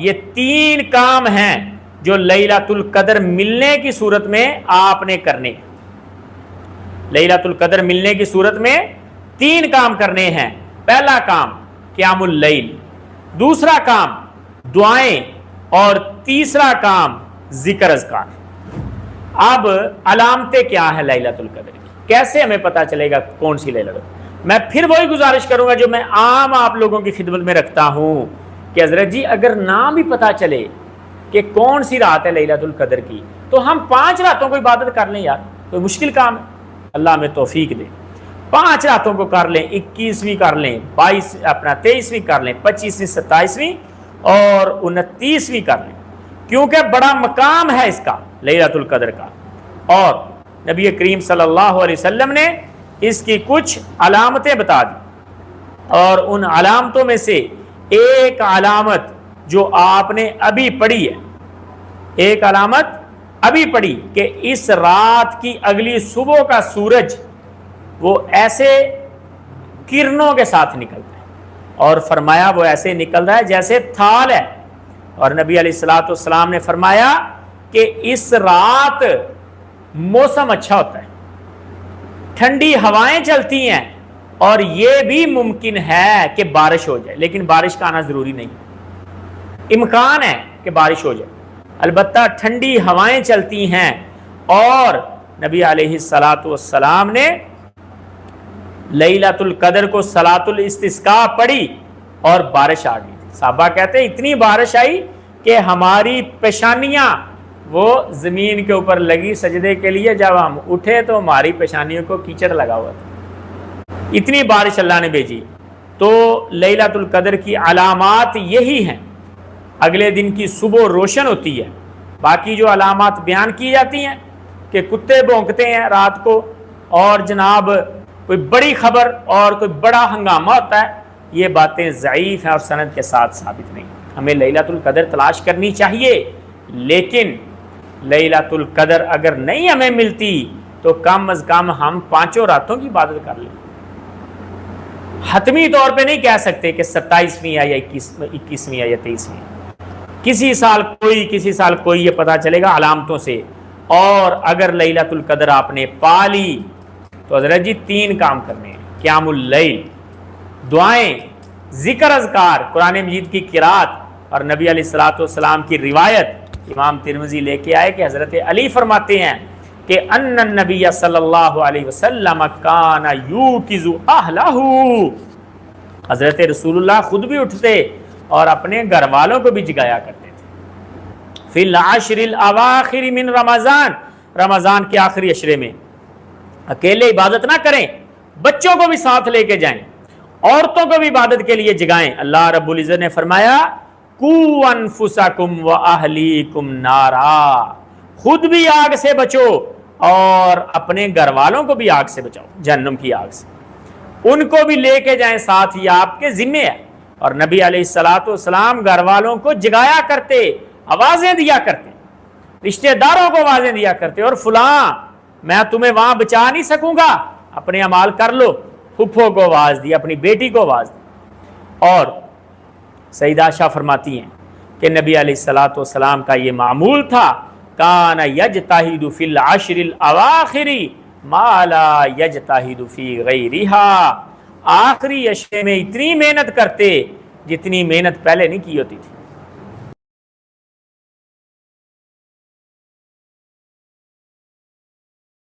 یہ 3 کام ہیں جو لیلۃ القدر ملنے کی صورت میں آپ نے کرنے ہیں۔ لیلۃ القدر ملنے کی صورت میں 3 کام کرنے ہیں۔ پہلا کام قیام اللیل، دوسرا کام دعائیں، اور تیسرا کام ذکر اذکار۔ اب علامتیں کیا ہیں لیلۃ القدر کی؟ کیسے ہمیں پتہ چلے گا کون سی لیلۃ القدر؟ میں پھر وہی گزارش کروں گا جو میں عام آپ لوگوں کی خدمت میں رکھتا ہوں کہ حضرت جی اگر نام بھی پتہ چلے کہ کون سی رات ہے لیلۃ القدر کی تو ہم 5 راتوں کو عبادت کر لیں یار، کوئی مشکل کام ہے؟ اللہ ہمیں توفیق دے۔ 5 راتوں کو کر لیں، 21ویں کر لیں، 23ویں کر لیں، 25ویں، 27ویں اور 29ویں کر لیں، کیونکہ بڑا مقام ہے اس کا لیلۃ القدر کا۔ اور نبی کریم صلی اللہ علیہ وسلم نے اس کی کچھ علامتیں بتا دی، اور ان علامتوں میں سے ایک علامت جو آپ نے ابھی پڑھی ہے، ایک علامت ابھی پڑھی کہ اس رات کی اگلی صبح کا سورج وہ ایسے کرنوں کے ساتھ نکلتا ہے، اور فرمایا وہ ایسے نکل رہا ہے جیسے تھال ہے۔ اور نبی علیہ الصلوۃ والسلام نے فرمایا کہ اس رات موسم اچھا ہوتا ہے، ٹھنڈی ہوائیں چلتی ہیں، اور یہ بھی ممکن ہے کہ بارش ہو جائے، لیکن بارش کا آنا ضروری نہیں، امکان ہے کہ بارش ہو جائے، البتہ ٹھنڈی ہوائیں چلتی ہیں۔ اور نبی علیہ الصلوۃ والسلام نے لیلۃ القدر کو صلاۃ الاستسقاء پڑھی اور بارش آ گئی تھی۔ صحابہ کہتے ہیں اتنی بارش آئی کہ ہماری پیشانیاں وہ زمین کے اوپر لگی سجدے کے لیے، جب ہم اٹھے تو ہماری پیشانیوں کو کیچڑ لگا ہوا تھا، اتنی بارش اللہ نے بھیجی۔ تو لیلۃ القدر کی علامات یہی ہیں، اگلے دن کی صبح روشن ہوتی ہے، باقی جو علامات بیان کی جاتی ہیں کہ کتے بھونکتے ہیں رات کو، اور جناب کوئی بڑی خبر اور کوئی بڑا ہنگامہ ہوتا ہے، یہ باتیں ضعیف ہیں اور سند کے ساتھ ثابت نہیں۔ ہمیں لیلۃ القدر تلاش کرنی چاہیے، لیکن لیلۃ القدر اگر نہیں ہمیں ملتی تو کم از کم ہم 5 راتوں کی عبادت کر لیں۔ حتمی طور پہ نہیں کہہ سکتے کہ 27ویں ہے یا 21ویں ہے یا 23ویں، کسی سال کوئی، یہ پتا چلے گا علامتوں سے۔ اور اگر لیلۃ القدر آپ نے پا لی تو حضرت جی 3 کام کرنے ہیں، قیام اللیل، دعائیں، ذکر اذکار، قرآن مجید کی قرات، اور نبی علیہ الصلوۃ والسلام کی روایت امام ترمذی لے کے آئے کہ حضرت علی فرماتے ہیں کہ ان النبی صلی اللہ علیہ وسلم کان یوقظ اہلہ، حضرت رسول اللہ خود بھی اٹھتے اور اپنے گھر والوں کو بھی جگایا کرتے تھے۔ فی العشر الاواخر من رمضان، رمضان کے آخری عشرے میں اکیلے عبادت نہ کریں، بچوں کو بھی ساتھ لے کے جائیں، عورتوں کو بھی عبادت کے لیے جگائیں۔ اللہ رب العزت نے فرمایا قوا انفسکم واہلیکم نارا، خود بھی آگ سے بچو اور اپنے گھر والوں کو بھی آگ سے بچاؤ، جہنم کی آگ سے، ان کو بھی لے کے جائیں ساتھ، یہ آپ کے ذمے ہے۔ اور نبی علیہ الصلوۃ والسلام گھر والوں کو جگایا کرتے، آوازیں دیا کرتے، رشتہ داروں کو آوازیں دیا کرتے، اور فلاں میں تمہیں وہاں بچا نہیں سکوں گا، اپنے اعمال کر لو، پھپھو کو آواز دی، اپنی بیٹی کو آواز دی۔ اور سیدہ عائشہ فرماتی ہیں کہ نبی علیہ الصلوۃ والسلام کا یہ معمول تھا، کان یجتہد فی العشر الاواخر ما لا یجتہد فی غیرہا، آخری عشرے میں اتنی محنت کرتے جتنی محنت پہلے نہیں کی ہوتی تھی۔